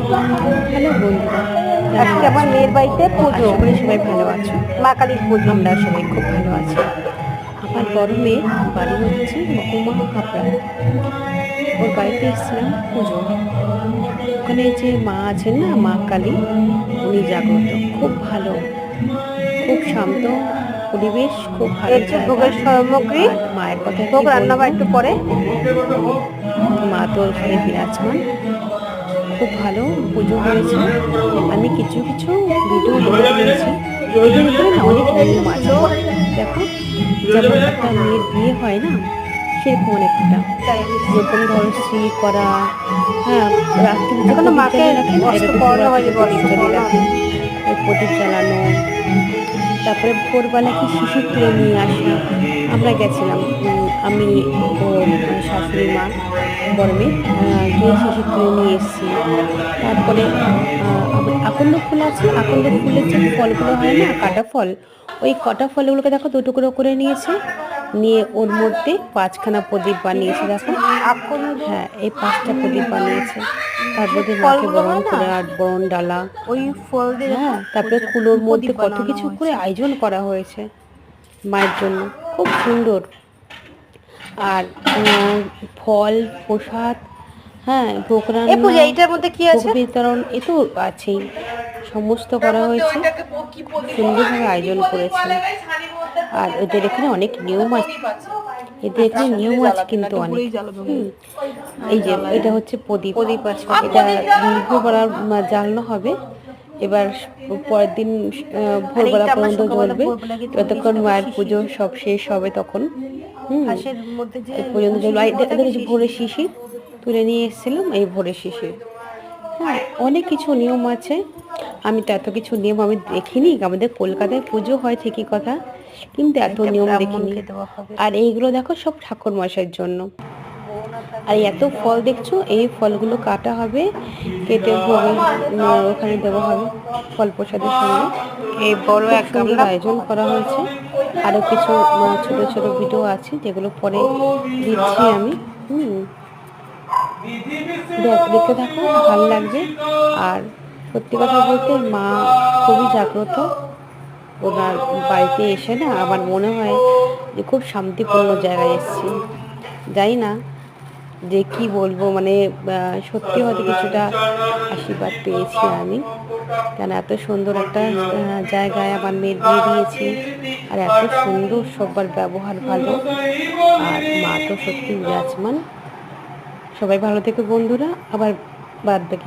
Hello বন্ধুরা, আজকে আমার মেয়ের বাড়িতে পুজো। আশা করি সবাই ভালো আছো। মা কালীর পুজো। আমরা সবাই খুব ভালো আছি। আমার বড় মেয়ের বাড়ি হচ্ছে মহুমা হাবড়া। ওর বাড়িতে এসেছিলাম পুজো। ওখানে যে মা আছেন না, মা কালী, উনি জাগ্রত, খুব ভালো, খুব শান্ত পরিবেশ, খুব ভালো হচ্ছে জায়গা। ভোগের সামগ্রী। আর মায়ের কথা ভোগ কি রান্না বলবো, বা একটু পরে। মা তো এখানে বিরাজমান, খুব ভালো পুজো হয়েছে। আমি কিছু কিছু ভিডিও দেখে নিয়েছি। এদের এখানে না অনেক নিয়ম আছে, দেখো, যেমন একটা মেয়ের বিয়ে হয় না, সেরকম অনেকটা, যেরকম ধরো সিঁড়ি করা, হ্যাঁ, রাত্রি যে এখনো প্রদীপ মাকে জ্বালিয়ে রাখেন, বস্ত্র এটা তো পরানো হয়নি, শিবরাত্রিতে প্রদীপ বস্ত্র জ্বালিয়ে পরানো রাখেন, হয়নি। এই প্রদীপ জ্বালানো। তারপরে ভোরবেলা কি শিশির তুলে নিয়ে আসা, আমরা গেছিলাম, আমি, ওর শাশুড়ি মা, বড় মেয়ে, গিয়ে শিশির তুলে নিয়ে এসেছি। তারপরে আবার আকন্দ ফুল আছে, আকন্দ ফুলের যে ফলগুলো হয় না, কাটা ফল, ওই কাটা ফলগুলোকে দেখো দু টুকরো করে নিয়েছে, নিয়ে ওর মধ্যে 5খানা প্রদীপ বানিয়েছে, দেখো। আকন্দ হ্যাঁ, এই 5টা প্রদীপ বানিয়েছে। তার যে মধ্যে মাকে ফলগুলো বরণ হয় না, করে, আর বরণ ডালা, ওই ফল দিয়ে দেখো হ্যাঁ, তারপরে কুলোর মধ্যে প্রদীপ কত বানানো কিছু করে হয়েছে। আয়োজন করা হয়েছে মায়ের জন্য, খুব সুন্দর। আর ফল, প্রসাদ, হ্যাঁ, ভোগ এ রান্না, পূজা এইটার মধ্যে কি ভোগ আছে? বিতরণ, এ তো আছেই, সমস্ত করা হয়েছে, সুন্দরভাবে আয়োজন করেছে। আর এদের এখানে অনেক নিয়ম আছে, এদের এখানে নিয়ম আছে কিন্তু অনেক। হুম, এই যে এটা হচ্ছে প্রদীপ, প্রদীপ আছে। এটা ভোরবেলা জ্বালানো হবে। এবার পরের দিন আর ভোরবেলা এইটা আমরা পর্যন্ত সকালবেলা জ্বলবে, ভোরবেলা গিয়ে তুলে নিয়েছি, যতক্ষণ দেখো মায়ের শিশির। পুজো সব শেষ হবে তখন। হুম, হাঁসের মধ্যে যে এই পর্যন্ত জ্বলবে। শিশিরগুলো থাকে এদের সেই ভোরে শিশির। শিশির তুলে নিয়ে এসেছিলাম, এই ভোরে শিশির। হ্যাঁ, অনেক কিছু নিয়ম আছে। আমি তো এত কিছু নিয়ম আমি দেখিনি। আমাদের কলকাতায় পুজো হয় ঠিকই কথা, কিন্তু এত এটা নিয়ম দেখিনি। ব্রাহ্মণকে দেওয়া হবে। আর এইগুলো দেখো সব ঠাকুর মশাইয়ের জন্য। আর এত ফল দেখছো, এই ফলগুলো কাটা হবে, কেটে ভোগে ওখানে দেওয়া হবে ফল প্রসাদের সঙ্গে। এই বড় খুব এক সুন্দর গামলা। আয়োজন করা হয়েছে। আরও কিছু ছোট ছোট ভিডিও আছে, যেগুলো পরে দিচ্ছি আমি। হুম, দেখতে থাকো, ভালো লাগবে। আর সত্যি কথা বলতে মা খুবই জাগ্রত। ওনার বাড়িতে এসে না আমার মনে হয় যে খুব শান্তিপূর্ণ জায়গায় এসেছি। জানি না যে কি বলবো, মানে সত্যি হয়তো কিছুটা আশীর্বাদ পেয়েছি আমি, কেন এত সুন্দর একটা জায়গায় আমার মেয়ের বিয়ে দিয়েছি। আর এত সুন্দর, সবার ব্যবহার ভালো, আর মা তো সত্যি বিরাজমান। সবাই ভালো থেকো বন্ধুরা, আবার বাদ বাকি